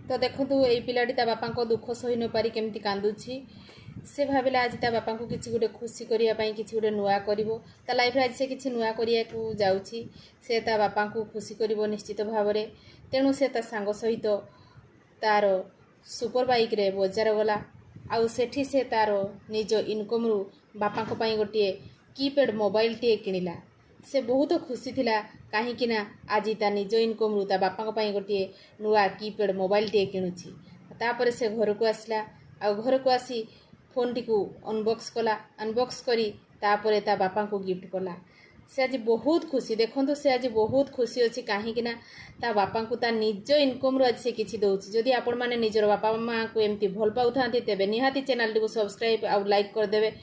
तो देखो ये पिलाटी ता बापा को दुख सही न पारी केमती कांदुची से भाविला आज ता बापा को किसी गोटे खुशी करने किसी गोटे नुआ कर लाइफ आज से किसी नुआ करने जाऊँगी से ता बापा को खुशी कर निश्चित भाव में तेणु से ता सांग सहित तार सुपर बाइक रे बजार गला आउ सेठी से तार निज इनकम रु बापा गोटे कीपैड मोबाइल टे किणिला से बहुत खुशी थिला कहीं ना आज ता निज इनकम रु ता बापा गोटे नुआ कीपैड मोबाइल टे किणुची तापर से घर को आसला आ घर को आसी फोन टी को अनबॉक्स करी तापर ता बापा को गिफ्ट कला से आज बहुत खुशी देखो से आज बहुत खुशी अच्छी कहीं ना ता बापा को ता निज इनकम रु आज से किसी दौर जदि आपण मैंने निजर बापा माँ को एमती भल पाऊँ तेरे निहाती चैनल टी को सब्सक्राइब आउ लाइक करदे।